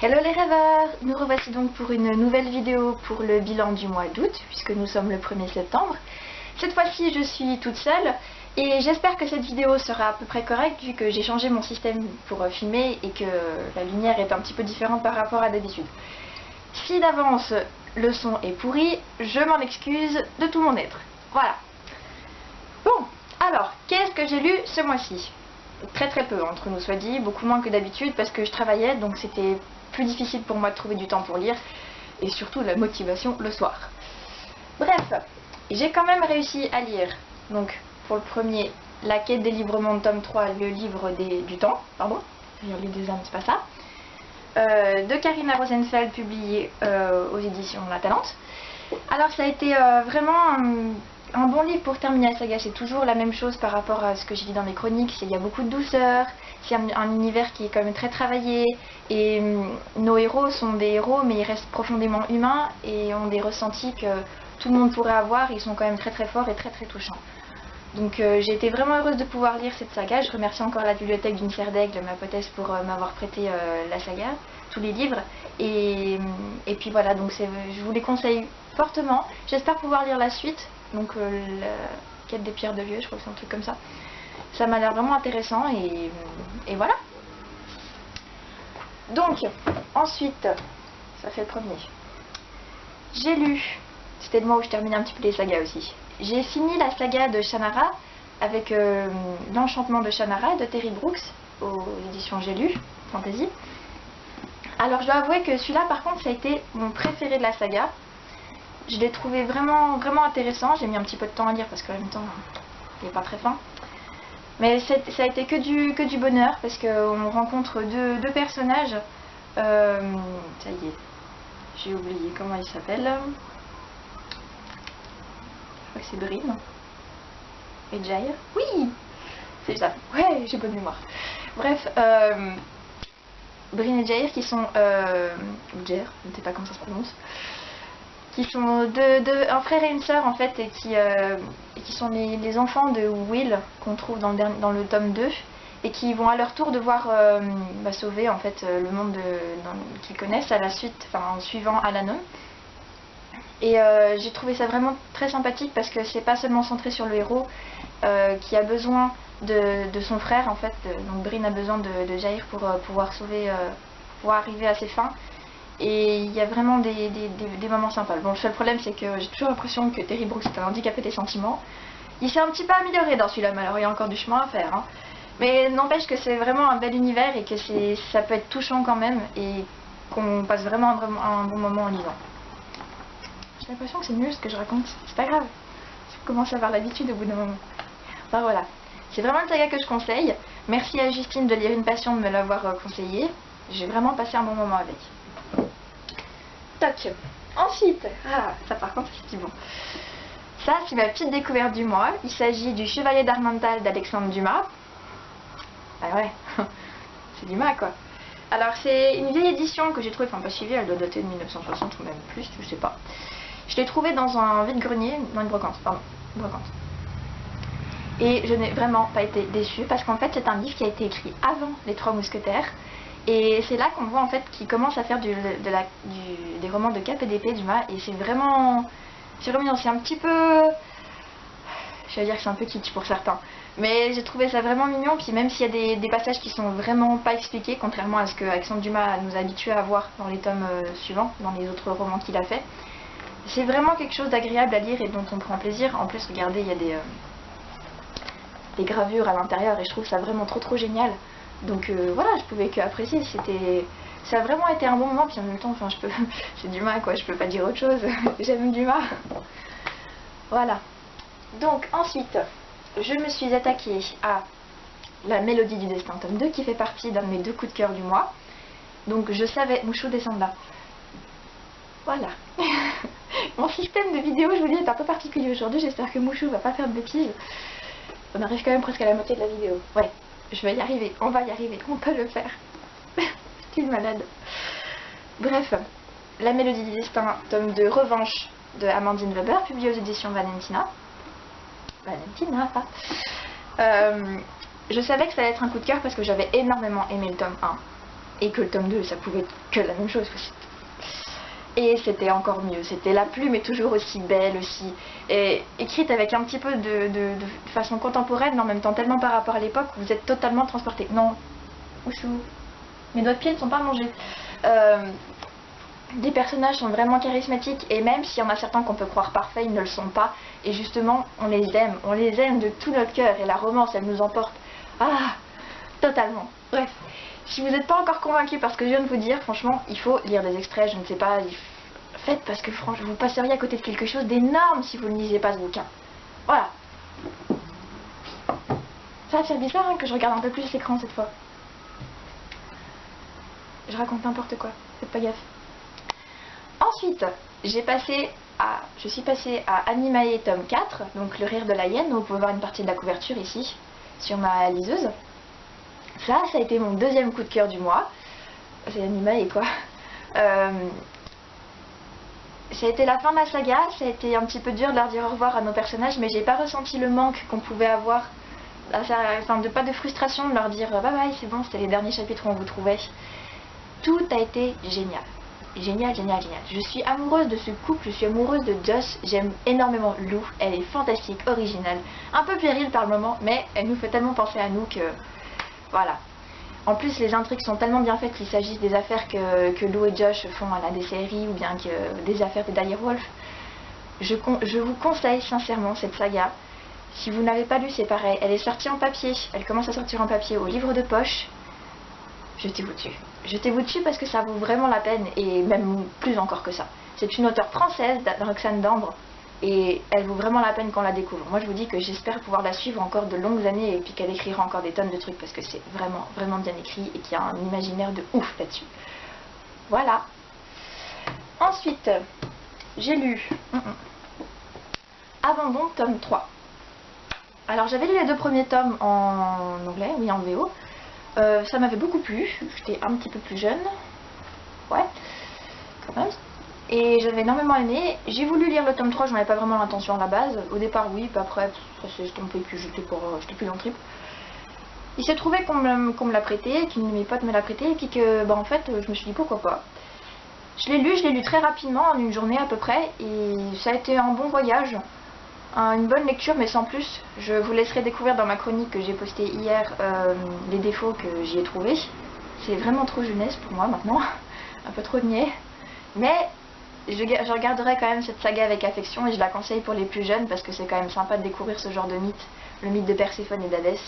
Hello les rêveurs! Nous revoici donc pour une nouvelle vidéo pour le bilan du mois d'août, puisque nous sommes le 1er septembre. Cette fois-ci je suis toute seule et j'espère que cette vidéo sera à peu près correcte vu que j'ai changé mon système pour filmer et que la lumière est un petit peu différente par rapport à d'habitude. Si d'avance le son est pourri, je m'en excuse de tout mon être. Voilà. Bon, alors, qu'est-ce que j'ai lu ce mois-ci? Très peu entre nous soit dit, beaucoup moins que d'habitude parce que je travaillais, donc c'était plus difficile pour moi de trouver du temps pour lire et surtout la motivation le soir. Bref, j'ai quand même réussi à lire, donc pour le premier, La quête des librements de tome 3, le livre du temps, pardon, le livre des âmes, c'est pas ça, de Karina Rosenfeld, publié aux éditions La Talente. Alors ça a été vraiment un bon livre pour terminer la saga. C'est toujours la même chose par rapport à ce que j'ai dit dans mes chroniques. Il y a beaucoup de douceur, c'est un univers qui est quand même très travaillé et nos héros sont des héros mais ils restent profondément humains et ont des ressentis que tout le monde pourrait avoir. Ils sont quand même très forts et très touchants. Donc j'ai été vraiment heureuse de pouvoir lire cette saga. Je remercie encore la bibliothèque d'une Serre d'Aigle, ma poétesse, pour m'avoir prêté la saga, tous les livres. Et puis voilà, donc je vous les conseille fortement. J'espère pouvoir lire la suite, donc la quête des pierres de lieu, je crois que c'est un truc comme ça. Ça m'a l'air vraiment intéressant et voilà. Donc ensuite, ça fait le premier. J'ai lu, c'était le mois où je terminais un petit peu les sagas aussi. J'ai fini la saga de Shannara avec l'enchantement de Shannara de Terry Brooks aux éditions J'ai lu, Fantasy. Alors je dois avouer que celui-là par contre ça a été mon préféré de la saga. Je l'ai trouvé vraiment intéressant. J'ai mis un petit peu de temps à lire parce qu'en même temps il n'est pas très fin. Mais ça a été que du bonheur parce qu'on rencontre deux personnages. Ça y est, j'ai oublié comment il s'appelle. Je crois que c'est Bryn et Jair. Oui, c'est ça. Ouais, j'ai bonne mémoire. Bref, Bryn et Jair qui sont Jair, je ne sais pas comment ça se prononce, qui sont un frère et une sœur en fait, et qui sont les enfants de Will qu'on trouve dans le tome 2 et qui vont à leur tour devoir sauver en fait le monde qu'ils connaissent à la suite, enfin en suivant Alanon. Et j'ai trouvé ça vraiment très sympathique parce que c'est pas seulement centré sur le héros qui a besoin de son frère en fait, donc Bryn a besoin de Jair pour pouvoir sauver, pour arriver à ses fins. Et il y a vraiment des moments sympas. Bon, le seul problème c'est que j'ai toujours l'impression que Terry Brooks est un handicapé des sentiments. Il s'est un petit peu amélioré dans celui-là, mais alors il y a encore du chemin à faire. Hein. Mais n'empêche que c'est vraiment un bel univers et que ça peut être touchant quand même et qu'on passe vraiment un bon moment en lisant. J'ai l'impression que c'est nul ce que je raconte, c'est pas grave. Je commence à avoir l'habitude au bout d'un moment. Enfin voilà, c'est vraiment une saga que je conseille. Merci à Justine de Lire une Passion de me l'avoir conseillé. J'ai vraiment passé un bon moment avec. Toc. Ensuite, ça par contre c'est bon. Ça c'est ma petite découverte du mois. Il s'agit du Chevalier d'Harmental d'Alexandre Dumas. Ah ouais, c'est Dumas quoi. Alors c'est une vieille édition que j'ai trouvée, enfin pas suivie, elle doit dater de 1960 ou même plus, je sais pas. Je l'ai trouvée dans un vide-grenier, dans une brocante, pardon, une brocante. Et je n'ai vraiment pas été déçue parce qu'en fait c'est un livre qui a été écrit avant Les Trois Mousquetaires. Et c'est là qu'on voit en fait qu'il commence à faire des romans de cap et d'épée Dumas. Et c'est vraiment mignon, c'est un petit peu... Je vais dire que c'est un peu kitsch pour certains. Mais j'ai trouvé ça vraiment mignon, puis même s'il y a des passages qui sont vraiment pas expliqués, contrairement à ce que Alexandre Dumas nous a habitués à voir dans les tomes suivants, dans les autres romans qu'il a fait. C'est vraiment quelque chose d'agréable à lire et dont on prend plaisir. En plus, regardez, il y a des gravures à l'intérieur et je trouve ça vraiment trop génial. Donc voilà, je pouvais que apprécier. Ça a vraiment été un bon moment, puis en même temps, enfin, c'est Dumas quoi, je peux pas dire autre chose. J'aime Dumas. Voilà. Donc ensuite, je me suis attaquée à La Mélodie du Destin, tome 2, qui fait partie d'un de mes 2 coups de cœur du mois. Donc je savais, Mouchou descend là. Voilà. Mon système de vidéo, je vous dis, est un peu particulier aujourd'hui. J'espère que Mouchou va pas faire de bêtises. On arrive quand même presque à la moitié de la vidéo. Ouais, je vais y arriver, on va y arriver, on peut le faire. C'est une malade. Bref, La Mélodie du Destin, tome 2, Revanche de Amandine Weber, publié aux éditions Valentina. Je savais que ça allait être un coup de cœur parce que j'avais énormément aimé le tome 1. Et que le tome 2, ça pouvait être que la même chose. Et c'était encore mieux. C'était la plume est toujours aussi belle, aussi écrite avec un petit peu de façon contemporaine, mais en même temps tellement par rapport à l'époque, vous êtes totalement transporté. Non, Ouchou, mes doigts de pied ne sont pas mangés. Des personnages sont vraiment charismatiques, et même s'il y en a certains qu'on peut croire parfaits, ils ne le sont pas. Et justement, on les aime de tout notre cœur, et la romance, elle nous emporte. Ah, totalement. Bref. Si vous n'êtes pas encore convaincu par ce que je viens de vous dire, franchement, il faut lire des extraits, je ne sais pas, faites parce que franchement, vous passeriez à côté de quelque chose d'énorme si vous ne lisez pas ce bouquin. Voilà. Ça va faire bizarre hein, que je regarde un peu plus l'écran cette fois. Je raconte n'importe quoi, faites pas gaffe. Ensuite, je suis passée à Animae tome 4, donc Le Rire de la Hyène, donc vous pouvez voir une partie de la couverture ici, sur ma liseuse. Ça a été mon deuxième coup de cœur du mois. C'est Animae quoi. Ça a été la fin de la saga, ça a été un petit peu dur de leur dire au revoir à nos personnages, mais j'ai pas ressenti le manque qu'on pouvait avoir, enfin pas de frustration de leur dire bye bye, c'est bon, c'était les derniers chapitres où on vous trouvait. Tout a été génial. Génial, génial, génial. Je suis amoureuse de ce couple, je suis amoureuse de Josh, j'aime énormément Lou, elle est fantastique, originale, un peu puérile par le moment, mais elle nous fait tellement penser à nous que... Voilà. En plus, les intrigues sont tellement bien faites qu'il s'agisse des affaires que Lou et Josh font à la DCRI ou bien que des affaires de Direwolf. Je vous conseille sincèrement cette saga. Si vous n'avez pas lu, c'est pareil. Elle est sortie en papier. Elle commence à sortir en papier au livre de poche. Jetez-vous dessus. Jetez-vous dessus parce que ça vaut vraiment la peine et même plus encore que ça. C'est une auteure française, Roxane Dambre. Et elle vaut vraiment la peine qu'on la découvre. Moi je vous dis que j'espère pouvoir la suivre encore de longues années et puis qu'elle écrira encore des tonnes de trucs parce que c'est vraiment, vraiment bien écrit et qu'il y a un imaginaire de ouf là-dessus. Voilà. Ensuite, j'ai lu Abandon, tome 3. Alors j'avais lu les 2 premiers tomes en anglais, oui en VO. Ça m'avait beaucoup plu, j'étais un petit peu plus jeune. Ouais, quand même. Et j'avais énormément aimé. J'ai voulu lire le tome 3, j'en avais pas vraiment l'intention à la base. Au départ oui, puis après ça s'est estompé, puis j'étais plus dans le trip. Il s'est trouvé qu'on me l'a prêté, qu'une de mes potes me l'a prêté, et puis que bah en fait je me suis dit pourquoi pas. Je l'ai lu très rapidement, en une journée à peu près, et ça a été un bon voyage. Une bonne lecture mais sans plus. Je vous laisserai découvrir dans ma chronique que j'ai postée hier les défauts que j'y ai trouvés. C'est vraiment trop jeunesse pour moi maintenant, un peu trop niais. Mais je regarderai quand même cette saga avec affection et je la conseille pour les plus jeunes parce que c'est quand même sympa de découvrir ce genre de mythe, le mythe de Perséphone et d'Hadès,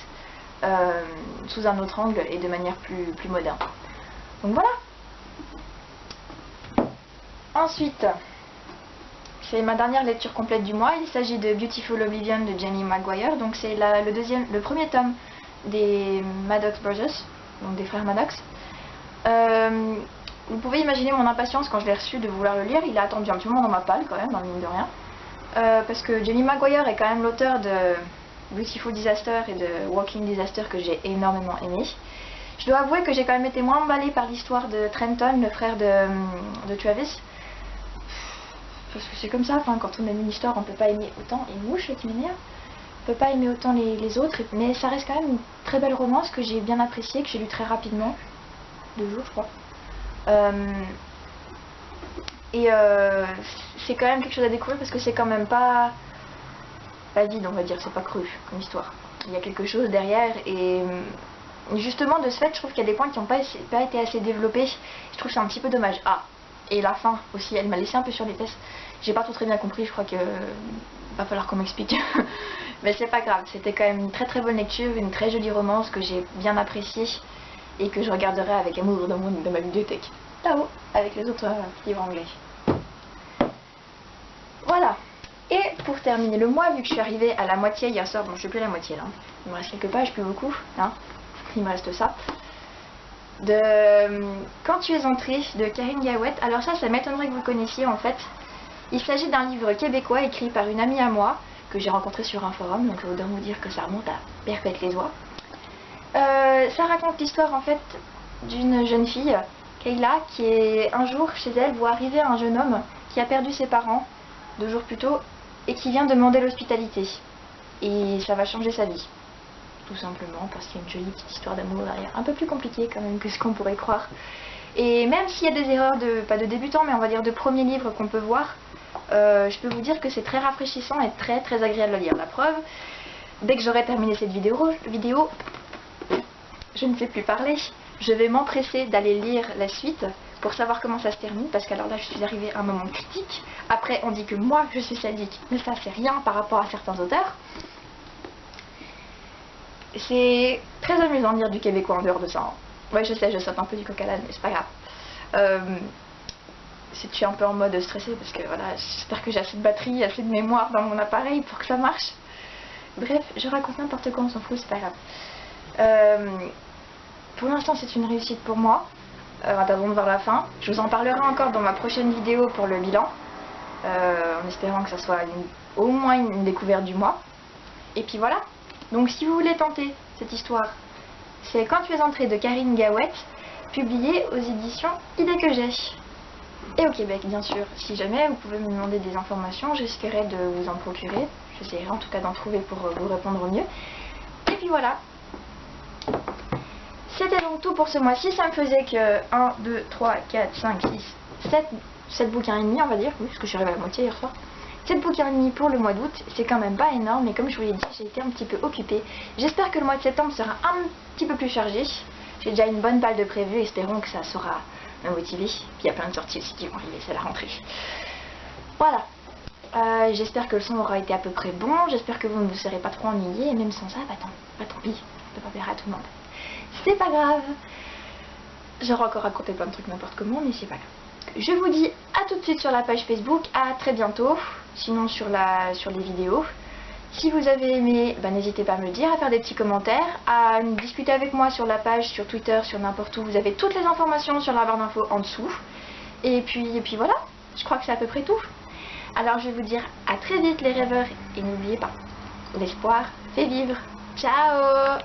sous un autre angle et de manière plus moderne. Donc voilà. Ensuite, c'est ma dernière lecture complète du mois. Il s'agit de Beautiful Oblivion de Jamie Maguire. Donc c'est le premier tome des Maddox Brothers, donc des frères Maddox. Vous pouvez imaginer mon impatience quand je l'ai reçu de vouloir le lire. Il a attendu un petit moment dans ma palle quand même, dans le mine de rien. Parce que Jamie Maguire est quand même l'auteur de Beautiful Disaster et de Walking Disaster que j'ai énormément aimé. Je dois avouer que j'ai quand même été moins emballée par l'histoire de Trenton, le frère de Travis. Parce que c'est comme ça, enfin, quand on aime une histoire, on peut pas aimer autant. Et mouche qui m'énerve. On peut pas aimer autant les autres, mais ça reste quand même une très belle romance que j'ai bien appréciée, que j'ai lu très rapidement. 2 jours, je crois. C'est quand même quelque chose à découvrir parce que c'est quand même pas vide, on va dire, c'est pas cru comme histoire. Il y a quelque chose derrière et justement de ce fait, je trouve qu'il y a des points qui n'ont pas été assez développés. Je trouve que c'est un petit peu dommage. Ah, et la fin aussi, elle m'a laissé un peu sur les fesses. J'ai pas tout très bien compris, je crois que va falloir qu'on m'explique. Mais c'est pas grave, c'était quand même une très très bonne lecture, une très jolie romance que j'ai bien appréciée et que je regarderai avec amour dans ma bibliothèque. Là-haut, avec les autres livres anglais. Voilà. Et pour terminer le mois, vu que je suis arrivée à la moitié hier soir, bon je suis plus à la moitié là, il me reste quelques pages, plus beaucoup, hein. Il me reste ça. De Quand tu es entré de Karine Gawet. Alors ça m'étonnerait que vous le connaissiez en fait. Il s'agit d'un livre québécois écrit par une amie à moi que j'ai rencontrée sur un forum, donc autant vous dire que ça remonte à Perpète-les-Oies. Ça raconte l'histoire en fait d'une jeune fille, Kayla, qui est un jour chez elle voit arriver un jeune homme qui a perdu ses parents 2 jours plus tôt et qui vient demander l'hospitalité. Et ça va changer sa vie, tout simplement parce qu'il y a une jolie petite histoire d'amour derrière, un peu plus compliquée quand même que ce qu'on pourrait croire. Et même s'il y a des erreurs pas de débutants, mais on va dire de premier livre qu'on peut voir, je peux vous dire que c'est très rafraîchissant et très très agréable à lire. La preuve, dès que j'aurai terminé cette vidéo, je ne sais plus parler, je vais m'empresser d'aller lire la suite pour savoir comment ça se termine, parce qu'alors là je suis arrivée à un moment critique. Après on dit que moi je suis sadique, mais ça c'est rien par rapport à certains auteurs. C'est très amusant de lire du québécois en dehors de ça. Hein. Ouais, je sais, je saute un peu du coq à l'âne, mais c'est pas grave. Je suis un peu en mode stressé parce que voilà, j'espère que j'ai assez de batterie, assez de mémoire dans mon appareil pour que ça marche. Bref, je raconte n'importe quoi, on s'en fout, c'est pas grave. Pour l'instant, c'est une réussite pour moi. En attendant de voir la fin. Je vous en parlerai encore dans ma prochaine vidéo pour le bilan. En espérant que ça soit au moins une découverte du mois. Et puis voilà. Donc si vous voulez tenter cette histoire, c'est Quand tu es entrée de Karine Gawette, publié aux éditions Idée que j'ai. Et au Québec, bien sûr. Si jamais vous pouvez me demander des informations, j'essaierai de vous en procurer. J'essaierai en tout cas d'en trouver pour vous répondre au mieux. Et puis voilà. C'était donc tout pour ce mois-ci. Ça me faisait que 1, 2, 3, 4, 5, 6, 7 bouquins et demi, on va dire. Oui, parce que je suis arrivée à la moitié hier soir. 7 bouquins et demi pour le mois d'août. C'est quand même pas énorme, mais comme je vous l'ai dit, j'ai été un petit peu occupée. J'espère que le mois de septembre sera un petit peu plus chargé. J'ai déjà une bonne balle de prévu. Espérons que ça saura me motiver. Puis il y a plein de sorties aussi qui vont arriver, c'est la rentrée. Voilà. J'espère que le son aura été à peu près bon. J'espère que vous ne vous serez pas trop ennuyés. Et même sans ça, bah tant pis. On peut pas plaire à tout le monde. C'est pas grave. J'aurais encore raconté plein de trucs n'importe comment, mais c'est pas grave. Je vous dis à tout de suite sur la page Facebook. À très bientôt. Sinon sur les vidéos. Si vous avez aimé, bah, n'hésitez pas à me le dire, à faire des petits commentaires, à discuter avec moi sur la page, sur Twitter, sur n'importe où. Vous avez toutes les informations sur la barre d'infos en dessous. Et puis voilà. Je crois que c'est à peu près tout. Alors je vais vous dire à très vite les rêveurs. Et n'oubliez pas, l'espoir fait vivre. Ciao!